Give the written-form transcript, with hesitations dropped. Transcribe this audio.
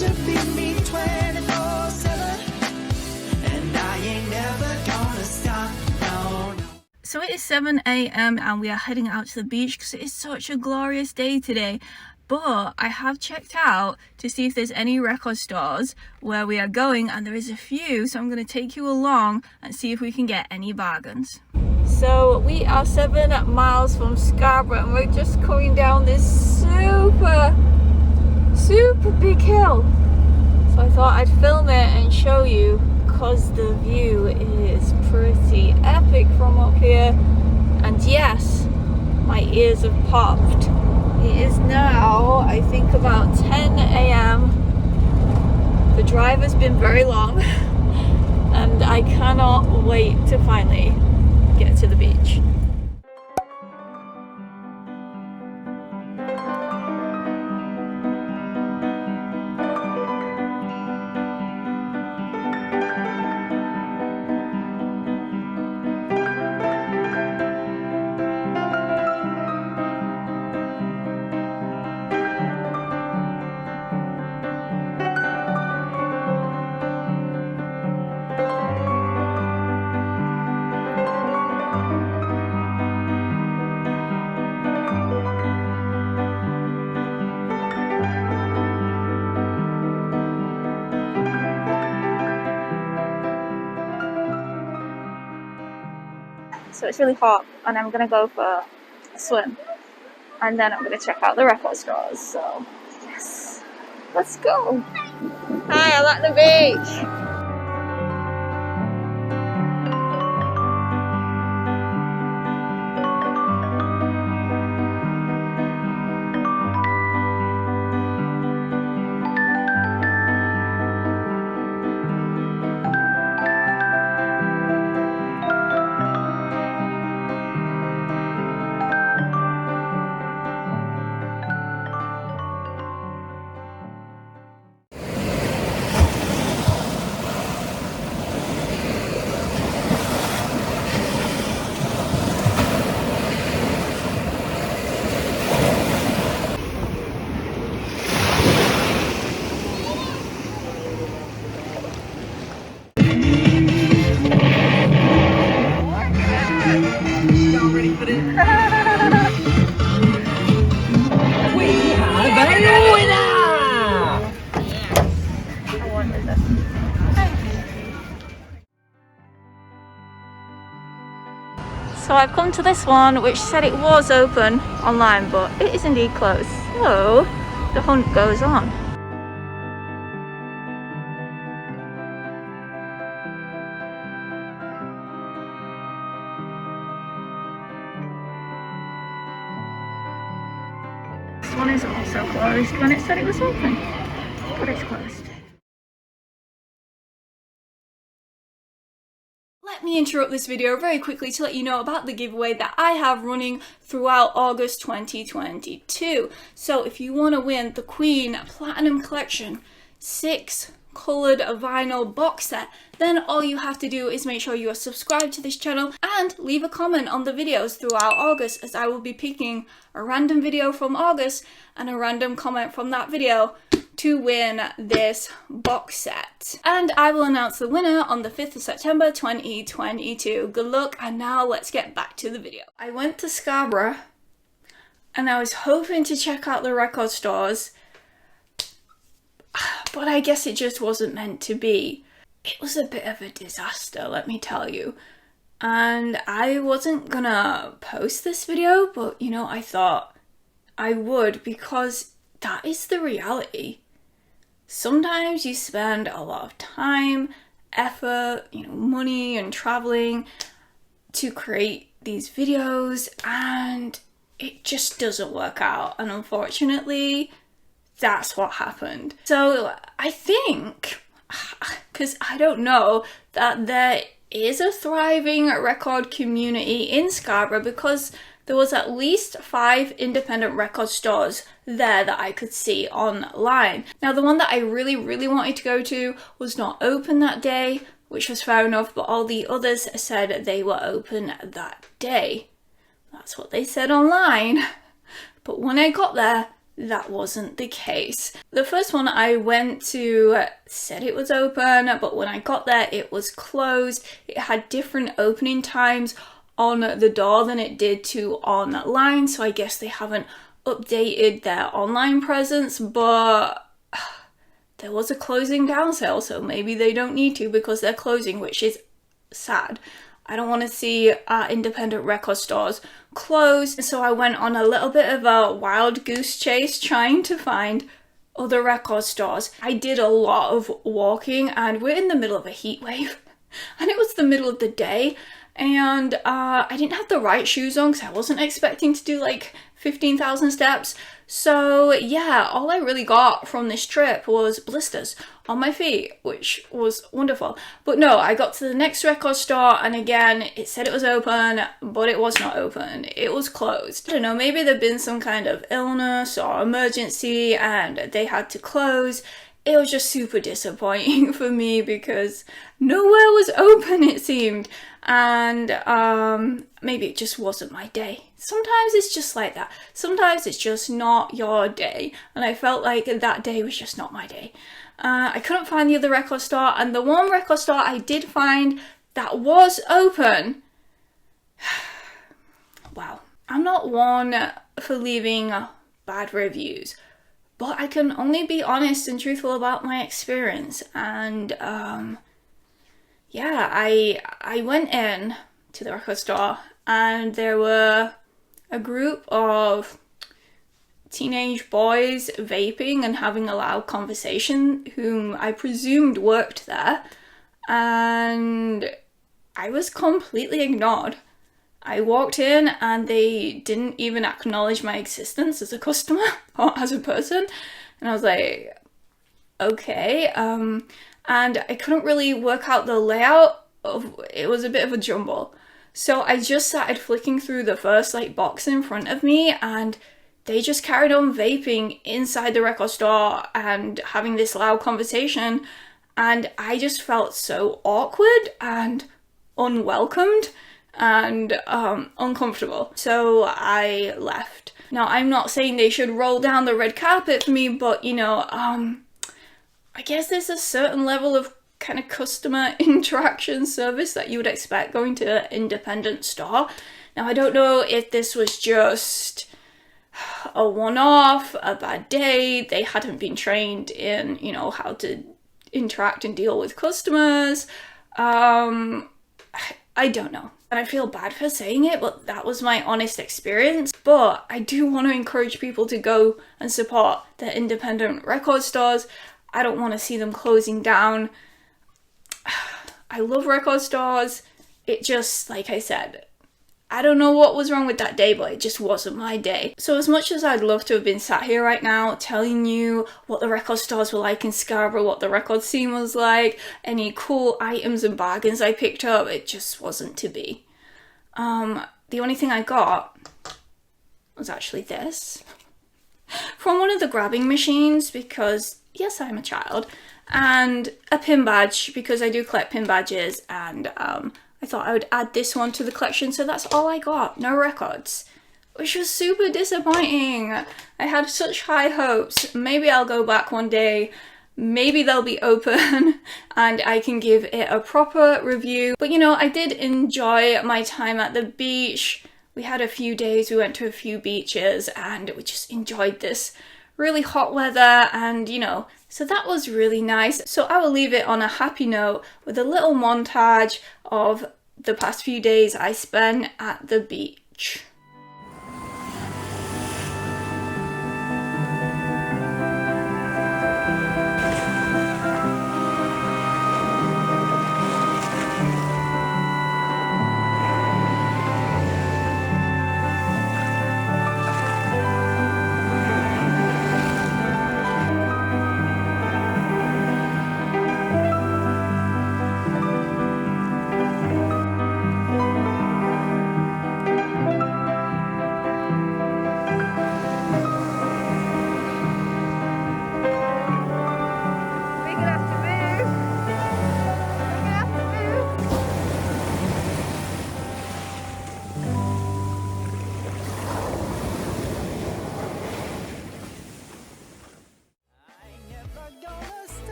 to feed me 24/7, and I ain't never gonna stop, no. So it is 7 a.m. and we are heading out to the beach because it is such a glorious day today. But I have checked out to see if there's any record stores where we are going, and there is a few, so I'm going to take you along and see if we can get any bargains. So we are 7 miles from Scarborough and we're just coming down this super big hill. So I thought I'd film it and show you because the view is pretty epic from up here. And yes, my ears have popped. It is now, I think, about 10 a.m. The drive has been very long and I cannot wait to finally get to the beach. So it's really hot and I'm gonna go for a swim and then I'm gonna check out the record stores. So yes, let's go. Hi, I'm at the beach. So I've come to this one which said it was open online, but it is indeed closed. So the hunt goes on. This one is also closed when it said it was open, but it's closed. Let me interrupt this video very quickly to let you know about the giveaway that I have running throughout August 2022. So if you want to win the Queen Platinum Collection 6 coloured vinyl box set, then all you have to do is make sure you are subscribed to this channel and leave a comment on the videos throughout August, as I will be picking a random video from August and a random comment from that video to win this box set. And I will announce the winner on the 5th of September 2022. Good luck, and now let's get back to the video. I went to Scarborough and I was hoping to check out the record stores, but I guess it just wasn't meant to be. It was a bit of a disaster, let me tell you. And I wasn't gonna post this video, but you know, I thought I would, because that is the reality. Sometimes you spend a lot of time, effort, money and traveling to create these videos, and it just doesn't work out. And unfortunately, that's what happened. So I think, because I don't know, that there is a thriving record community in Scarborough, because there was at least 5 independent record stores there that I could see online. Now, the one that I really wanted to go to was not open that day, which was fair enough, but all the others said they were open that day. That's what they said online. But when I got there, that wasn't the case. The first one I went to said it was open, but when I got there it was closed. It had different opening times on the door than it did to online, so I guess they haven't updated their online presence, but there was a closing down sale, so maybe they don't need to because they're closing, which is sad. I don't want to see independent record stores closed, so I went on a little bit of a wild goose chase trying to find other record stores. I did a lot of walking, and we're in the middle of a heat wave, and it was the middle of the day, and I didn't have the right shoes on because I wasn't expecting to do like 15,000 steps. So yeah, all I really got from this trip was blisters on my feet, which was wonderful. But no, I got to the next record store, and again, it said it was open, but it was not open. It was closed. I don't know, maybe there'd been some kind of illness or emergency and they had to close. It was just super disappointing for me because nowhere was open, it seemed. And maybe it just wasn't my day. Sometimes it's just like that. Sometimes it's just not your day. And I felt like that day was just not my day. I couldn't find the other record store, and the one record store I did find that was open. Wow. I'm not one for leaving bad reviews, but I can only be honest and truthful about my experience. And yeah, I went in to the record store, and there were a group of teenage boys vaping and having a loud conversation whom I presumed worked there, and I was completely ignored. I walked in and they didn't even acknowledge my existence as a customer or as a person, and I was like, okay, and I couldn't really work out the layout of it. Was a bit of a jumble. So I just started flicking through the first like box in front of me, and they just carried on vaping inside the record store and having this loud conversation, and I just felt so awkward and unwelcomed and uncomfortable. So I left. Now, I'm not saying they should roll down the red carpet for me, but you know, I guess there's a certain level of kind of customer interaction service that you would expect going to an independent store. Now, I don't know if this was just a one-off, a bad day, they hadn't been trained in, you know, how to interact and deal with customers. I don't know. And I feel bad for saying it, but that was my honest experience. But I do want to encourage people to go and support the independent record stores. I don't want to see them closing down. I love record stores. It just, like I said, I don't know what was wrong with that day, but it just wasn't my day. So as much as I'd love to have been sat here right now telling you what the record stores were like in Scarborough, what the record scene was like, any cool items and bargains I picked up, it just wasn't to be. The only thing I got was actually this from one of the grabbing machines, because yes, I'm a child, and a pin badge because I do collect pin badges, and I thought I would add this one to the collection, so that's all I got, no records, which was super disappointing. I had such high hopes. Maybe I'll go back one day, maybe they'll be open and I can give it a proper review. But you know, I did enjoy my time at the beach. We had a few days, we went to a few beaches, and we just enjoyed this really hot weather, and you know, so that was really nice. So I will leave it on a happy note with a little montage of the past few days I spent at the beach.